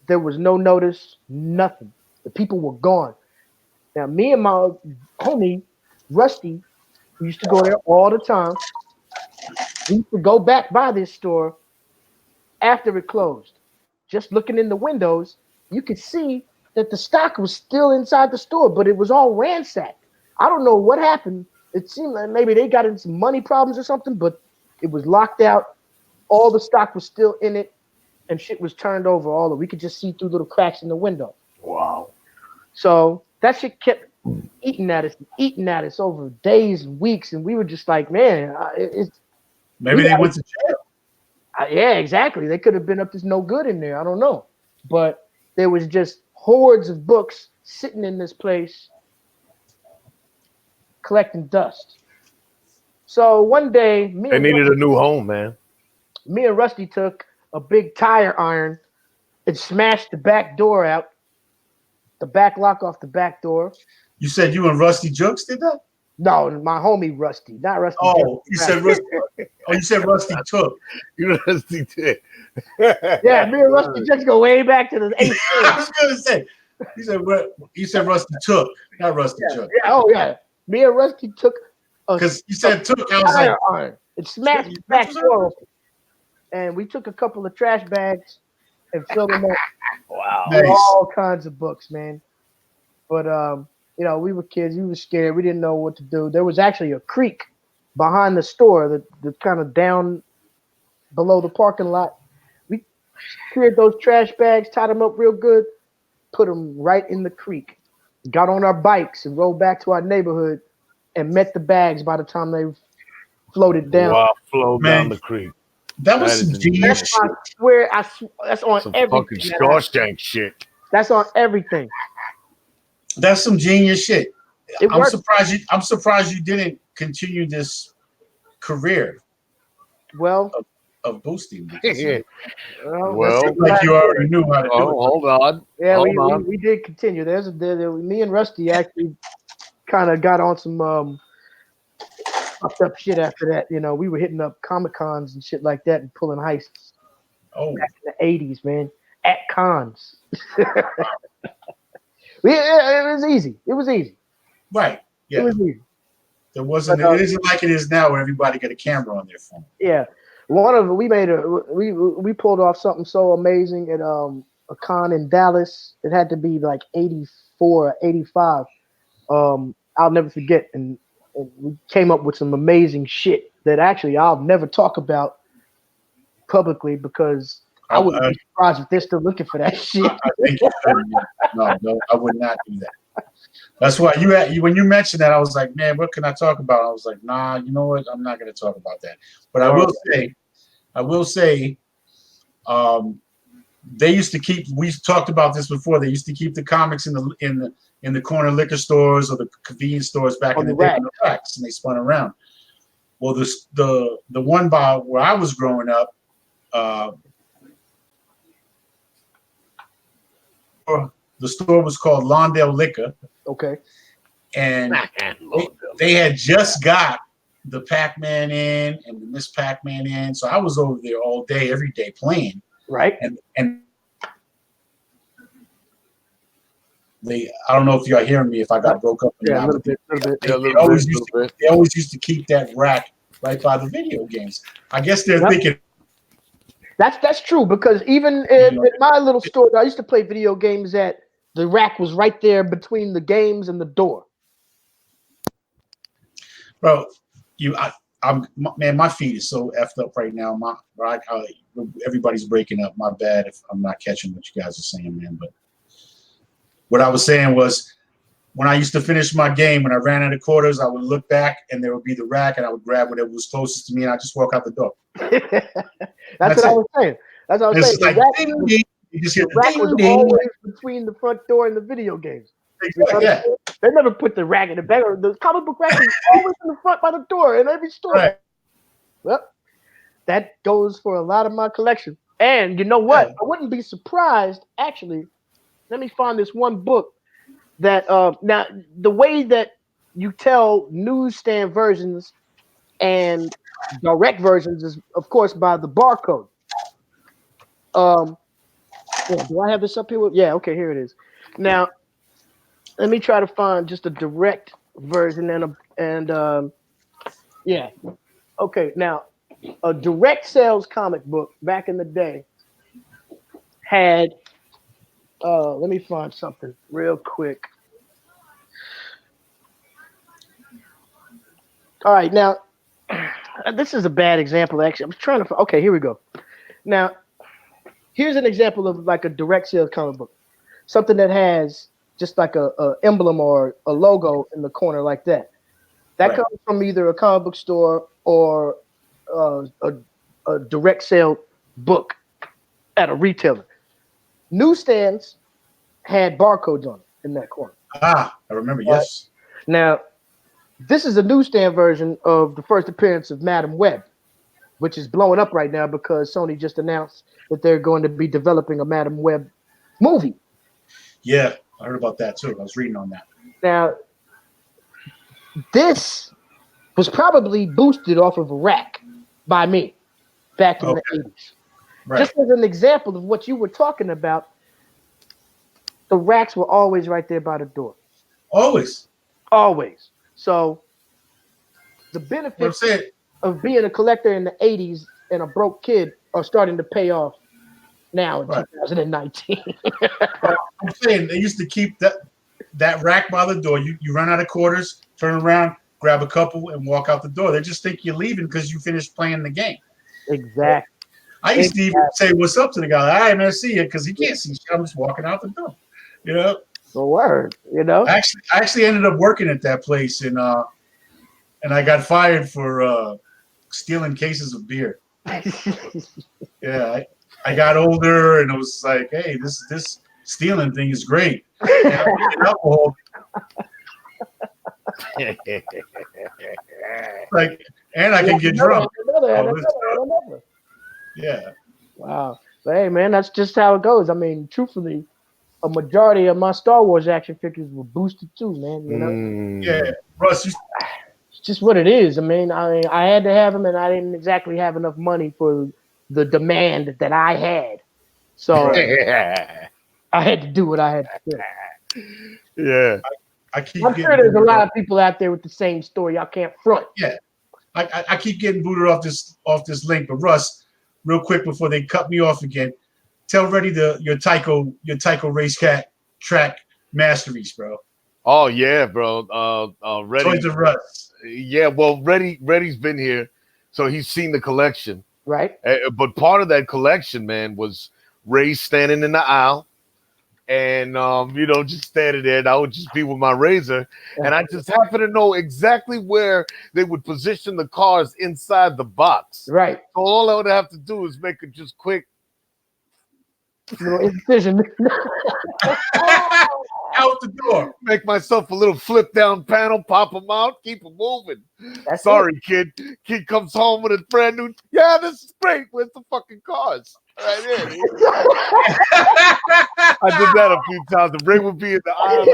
There was no notice, nothing. The people were gone. Now, me and my homie, Rusty, we used to go there all the time. We used to go back by this store after it closed. Just looking in the windows, you could see that the stock was still inside the store, but it was all ransacked. I don't know what happened. It seemed like maybe they got into some money problems or something, but it was locked out. All the stock was still in it, and shit was turned over. We could just see through little cracks in the window. Wow. So that shit kept eating at us over days and weeks, and we were just like, man, maybe they went to jail. Yeah, exactly. They could have been up to no good in there. I don't know, but there was just hordes of books sitting in this place collecting dust. So one day, they needed a new home, man. Me and Rusty took a big tire iron and smashed the back door out, the back lock off the back door. You said you and Rusty Jokes did that? No, my homie Rusty, not Rusty. Oh, you said Rusty. Oh, you said Rusty took. You Rusty did. Yeah, me and Rusty Jokes go way back to the 8th I was gonna say. You said Rusty took, not Rusty Took. Yeah, oh yeah. Me and Rusty took because you said took. I was like, iron. It smashed the back door open, and we took a couple of trash bags and filled them up. Wow, with all kinds of books, man. But you know, we were kids. We were scared. We didn't know what to do. There was actually a creek behind the store that kind of down below the parking lot. We cleared those trash bags, tied them up real good, put them right in the creek. Got on our bikes and rode back to our neighborhood and met the bags by the time they floated down. Wow, flowed down the creek. That was That is some genius insane. shit. I swear, that's on Some everything. fucking Shawshank shit. That's on everything. That's some genius shit. It I'm worked. surprised you didn't continue this career Well, of boosting because it Well, seemed like you already knew how to do it. hold on. yeah, Hold on. we did continue. Me and Rusty actually kind of got on some fucked up shit after that. You know, we were hitting up Comic Cons and shit like that and pulling heists Oh, back in the '80s, man, at cons. It was easy. It was easy. right. It Yeah. was easy. There wasn't. But, It isn't like it is now, where everybody got a camera on their phone. Yeah, we pulled off something so amazing at a con in Dallas. It had to be like '84 or '85. I'll never forget, and we came up with some amazing shit that actually I'll never talk about publicly because I wouldn't be surprised if they're still looking for that shit. I think you should. No, I would not do that. That's why when you mentioned that, I was like, man, what can I talk about? I was like, nah, you know what? I'm not going to talk about that. But I will say, they used to keep. We've talked about this before. They used to keep the comics in the corner liquor stores or the convenience stores back in the day on the racks, and they spun around. Well, the one by where I was growing up, the store was called Lawndale Liquor. Okay. And they had just got the Pac-Man in and the Miss Pac-Man in, so I was over there all day, every day playing. Right. And I don't know if y'all hearing me if I got broke up. Yeah, a little bit. They always used to keep that rack right by the video games. I guess they're thinking. That's true because even in my little store, I used to play video games at the rack was right there between the games and the door. Bro, man, my feed is so effed up right now. Everybody's breaking up. My bad if I'm not catching what you guys are saying, man. But what I was saying was, when I used to finish my game, when I ran out of quarters, I would look back and there would be the rack, and I would grab whatever was closest to me, and I just walk out the door. That's what I was saying. That's what I was saying. Like, the rack was always between the front door and the video games. Exactly, yeah. They never put the rack in the back. The comic book rack is always in the front by the door in every store. Right. Well, that goes for a lot of my collection. And you know what? Yeah. I wouldn't be surprised, actually. Let me find this one book that now the way that you tell newsstand versions and direct versions is, of course, by the barcode. Do I have this up here? Yeah, okay, here it is. Now, let me try to find just a direct version yeah. Okay, now a direct sales comic book back in the day had let me find something real quick. All right, now this is a bad example. Actually, I'm trying to. Okay, here we go. Now, here's an example of like a direct sales comic book, something that has just like a emblem or a logo in the corner like that. That comes from either a comic book store or a direct sale book at a retailer. Newsstands had barcodes on it in that corner. Ah, I remember. Yes. Now, this is a newsstand version of the first appearance of Madam Web, which is blowing up right now because Sony just announced that they're going to be developing a Madam Web movie. Yeah, I heard about that too. I was reading on that. Now, this was probably boosted off of a rack by me back in the 80s. Right. Just as an example of what you were talking about, the racks were always right there by the door. Always. Always. So the benefits of being a collector in the 80s and a broke kid are starting to pay off now in 2019. I'm saying they used to keep that rack by the door. You run out of quarters, turn around, grab a couple, and walk out the door. They just think you're leaving because you finished playing the game. Exactly. I used to even say what's up to the guy. All right, man, see you, because he can't see shit. I'm just walking out the door. You know? The word, you know? I actually ended up working at that place, and I got fired for stealing cases of beer. Yeah, I got older and it was like, hey, this stealing thing is great. And I'm getting alcohol, like, and I can get drunk. Yeah. Wow. But hey, man, that's just how it goes. I mean, truthfully, a majority of my Star Wars action figures were boosted too, man. You know, Yeah, Russ, it's just what it is. I had to have them, and I didn't exactly have enough money for the demand that I had, so Right. I had to do what I had to do. Yeah. I'm sure there's a lot of people out there with the same story. Y'all can't front. Yeah, I keep getting booted off this link, but Russ, real quick before they cut me off again, tell Reddy your Tyco race cat track masteries, bro. Oh yeah, bro. Reddy. Toys R Us. Yeah, well, Reddy's been here, so he's seen the collection. Right. But part of that collection, man, was Ray standing in the aisle. And just standing there, and I would just be with my razor, and I just happen to know exactly where they would position the cars inside the box. Right. So all I would have to do is make a just quick little incision. Out the door. Make myself a little flip down panel, pop them out, keep them moving. That's Sorry, kid. Kid comes home with a brand new. Yeah, this is great. Where's the fucking cars? Right here. I did that a few times. The ring would be in the aisle,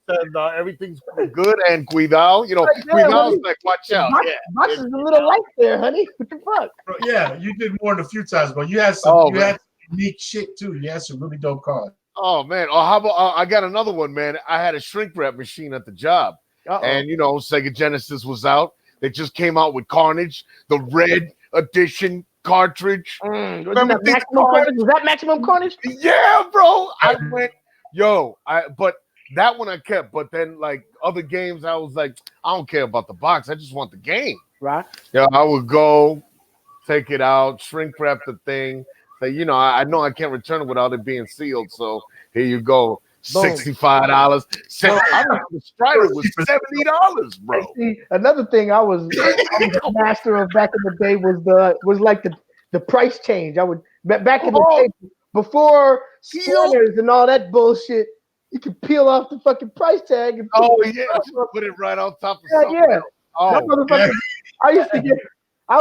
and everything's good. And Cuidado, Cuidado's like, watch out. Box is a little light there, honey. What the fuck? Yeah, you did more than a few times, but you had some. You had unique shit too. You had some really dope cars. Oh man! Oh, how about I got another one, man. I had a shrink wrap machine at the job, and Sega Genesis was out. They just came out with Carnage, the red edition cartridge. Was that Maximum Carnage? Yeah, bro. I went, but that one I kept. But then, like other games, I was like, I don't care about the box. I just want the game. Right. Yeah, I would go, take it out, shrink wrap the thing. Say, I know I can't return it without it being sealed. So here you go, $65. The Strider was $70, bro. See, another thing I was a master of back in the day was like the price change. I would back in the day before scanners and all that bullshit. You could peel off the fucking price tag and just put it right on top of something. Yeah. I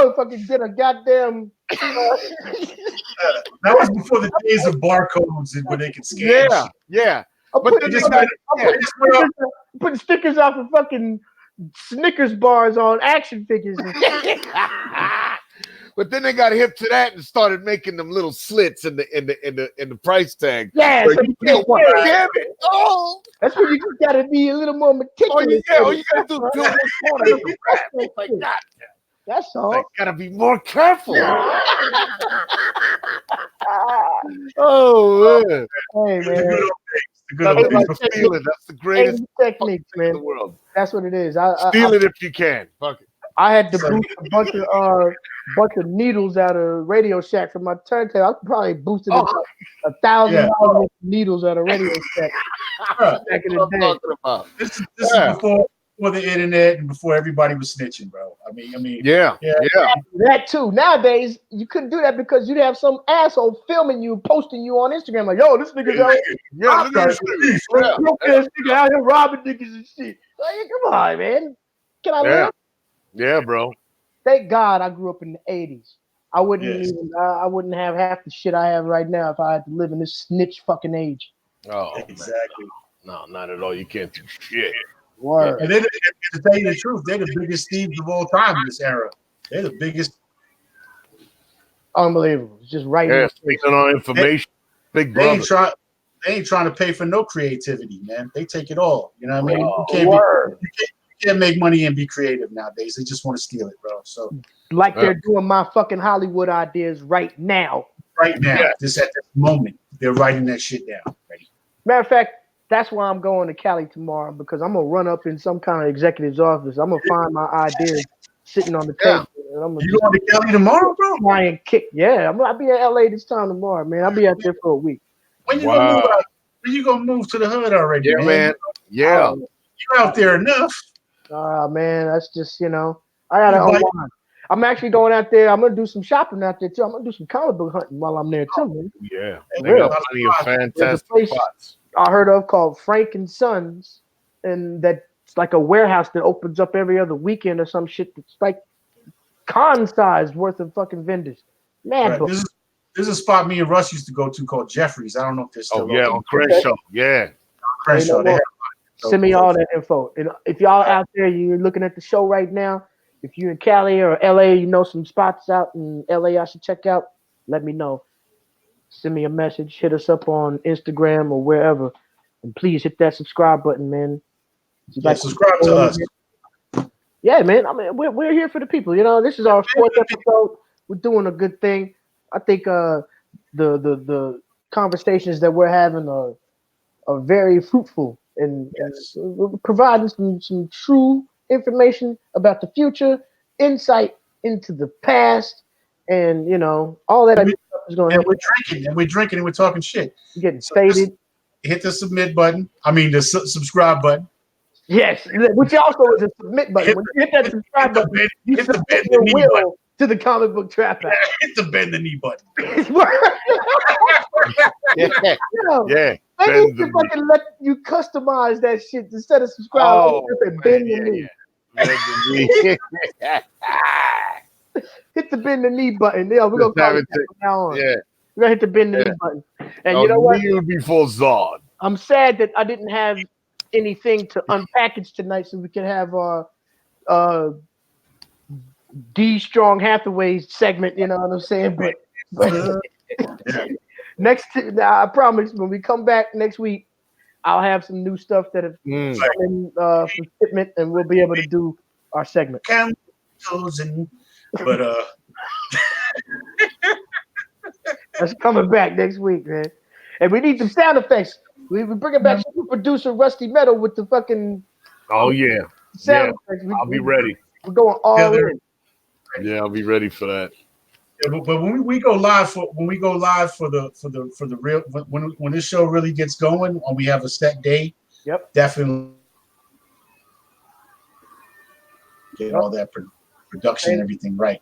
would fucking get a goddamn. That was before the days of barcodes and where they could scan. Yeah. But they just putting stickers off of fucking Snickers bars on action figures. But then they got hip to that and started making them little slits in the price tag. Yeah, so damn it! Oh, that's where you just gotta be a little more meticulous. All you gotta do is peel one corner of the wrap. Like that. That's all. Like, gotta be more careful. Oh man! Hey man, that's the greatest techniques, man. In the world. That's what it is. Steal it if you can. Fuck it. I had to boost a bunch of needles out of Radio Shack from my turntable. I probably boosted $1,000 needles out of Radio Shack back in the day. This is before the internet and before everybody was snitching, bro. I mean, yeah. That too. Nowadays, you couldn't do that because you'd have some asshole filming you, posting you on Instagram, like, yo, this nigga's out here out here robbing niggas and shit. Like, come on, man. Can I live? Yeah, bro. Thank God I grew up in the 80s. I wouldn't have half the shit I have right now if I had to live in this snitch fucking age. Oh, exactly. Man. No, not at all. You can't do shit. Word. And to tell you the truth, they're the biggest thieves of all time in this era. They're the biggest. Unbelievable. It's just right. Yeah, speaking on information. Big brother. They ain't trying to pay for no creativity, man. They take it all. You know what I mean? You can't make money and be creative nowadays. They just want to steal it, bro. So they're doing my fucking Hollywood ideas right now. Right now, just at this moment, they're writing that shit down. Ready? Matter of fact, that's why I'm going to Cali tomorrow, because I'm gonna run up in some kind of executive's office. I'm gonna find my ideas sitting on the table. And I'm gonna you going to Cali tomorrow, bro? Try and kick. Yeah, I'll be in LA this time tomorrow, man. I'll be out there for a week. When you gonna move out? When you gonna move to the hood already? Yeah, man. Yeah. You're out there enough. Man, that's just I gotta unwind. I'm actually going out there. I'm gonna do some shopping out there too. I'm gonna do some comic book hunting while I'm there too, man. Yeah, For they real. got plenty of There's a fantastic place spots. I heard of called Frank and Sons, and that's like a warehouse that opens up every other weekend or some shit. That's like con size worth of fucking vendors. Mad Right. book. There's a spot me and Russ used to go to called Jeffrey's. I don't know if they're still Oh yeah, open. on Crenshaw. Yeah, Crenshaw. They have Send me all that info. And if y'all out there, you're looking at the show right now. If you're in Cali or LA, you know some spots out in LA I should check out. Let me know. Send me a message. Hit us up on Instagram or wherever. And please hit that subscribe button, man. If you Yeah, like subscribe to us. Yeah, man. I mean, we're here for the people. You know, this is our fourth episode. We're doing a good thing. I think the conversations that we're having are very fruitful and providing some true information about the future, insight into the past, and you know all that stuff is going to help. We're drinking and we're talking shit. We're getting So faded. hit the submit button. I mean the subscribe button. Yes, which also is a submit button. When you hit that subscribe button, you hit the submit bend your the knee will button. to the comic book trap house. Hit the bend the knee button. yeah, Yo, yeah. They Bend need to the fucking let you customize that shit instead of subscribe. Oh, Bend the man, knee. Bend the knee. Hit the bend the knee button. Yeah, we're gonna Just call have it it that from now on. Yeah. We're gonna hit the bend the knee button. And you know what? Me would be full Zod. I'm sad that I didn't have anything to unpackage tonight, so we can have our D Strong Hathaway segment. You know what I'm saying? But I promise when we come back next week, I'll have some new stuff that have come in for shipment, and we'll be able to do our segment. But that's coming back next week, man. And we need some sound effects. We bring it back to producer Rusty Metal with the fucking sound effects. I'll be ready. We're going all in. Yeah, I'll be ready for that. Yeah, but when we go live for the real when this show really gets going, when we have a set day, definitely get all that production and everything right.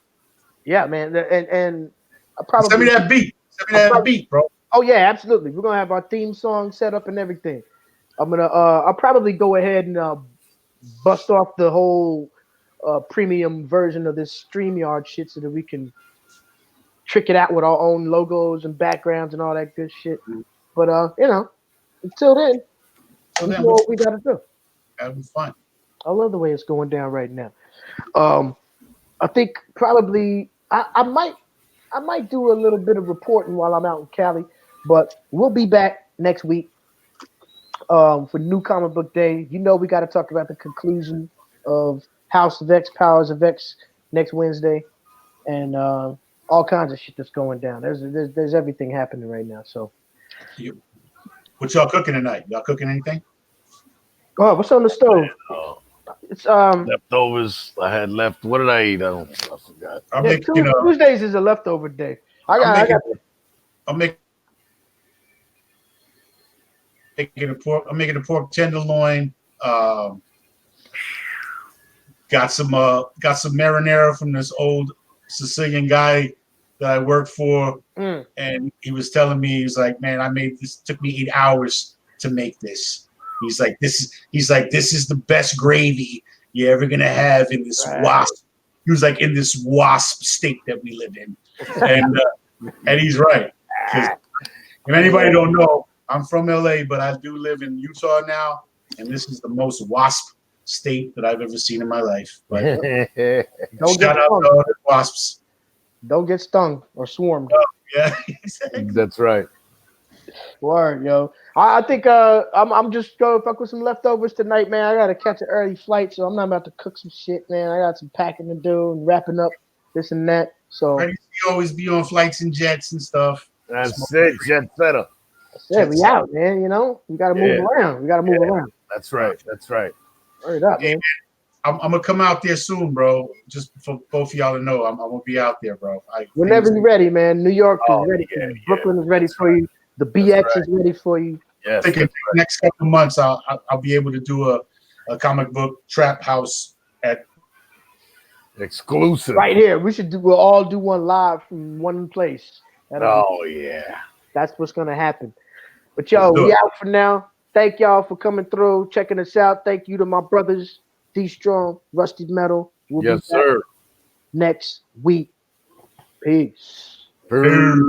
Yeah, man, and I probably send me that beat. Send me that beat, bro. Oh yeah, absolutely. We're gonna have our theme song set up and everything. I'll probably go ahead and bust off the whole premium version of this StreamYard shit so that we can trick it out with our own logos and backgrounds and all that good shit. But you know, until then, we do what we gotta do. That'll be fun. I love the way it's going down right now. I think probably I might do a little bit of reporting while I'm out in Cali, but we'll be back next week for New Comic Book Day. You know we got to talk about the conclusion of House of X, Powers of X next Wednesday, and all kinds of shit that's going down. There's everything happening right now. So, what y'all cooking tonight? Y'all cooking anything? Oh, what's on the stove? It's leftovers. I had left. What did I eat? I forgot. Tuesdays is a leftover day. I'm making a pork tenderloin. Got some marinara from this old Sicilian guy that I work for, and he was telling me, he's like, man, I made this. Took me 8 hours to make this. He's like, this is the best gravy you're ever gonna have in this wasp. He was like, in this wasp state that we live in, and he's right. If anybody don't know, I'm from LA, but I do live in Utah now, and this is the most wasp state that I've ever seen in my life. But shout out to all the wasps. Don't get stung or swarmed. Yeah, exactly. That's right. Word, yo. I think I'm just going to fuck with some leftovers tonight, man. I got to catch an early flight, so I'm not about to cook some shit, man. I got some packing to do and wrapping up this and that. So you always be on flights and jets and stuff. That's it, jet setter. Yeah, we out, man. You know, we got to move around. We got to move around. That's right. That's right. Word up, man. I'm gonna come out there soon, bro. Just for both of y'all to know, I'm gonna be out there, bro. Whenever you're ready, man. New York is ready for you. Brooklyn is ready for you. The BX is ready for you. Yes. I think in the next couple of months, I'll be able to do a comic book trap house at Exclusive. right here. We'll all do one live from one place. Oh yeah. That's what's gonna happen. But Let's yo, do we it. out for now. Thank y'all for coming through, checking us out. Thank you to my brothers, D Strong, Rusty Metal. We'll be Yes, back sir. next week. Peace. Peace.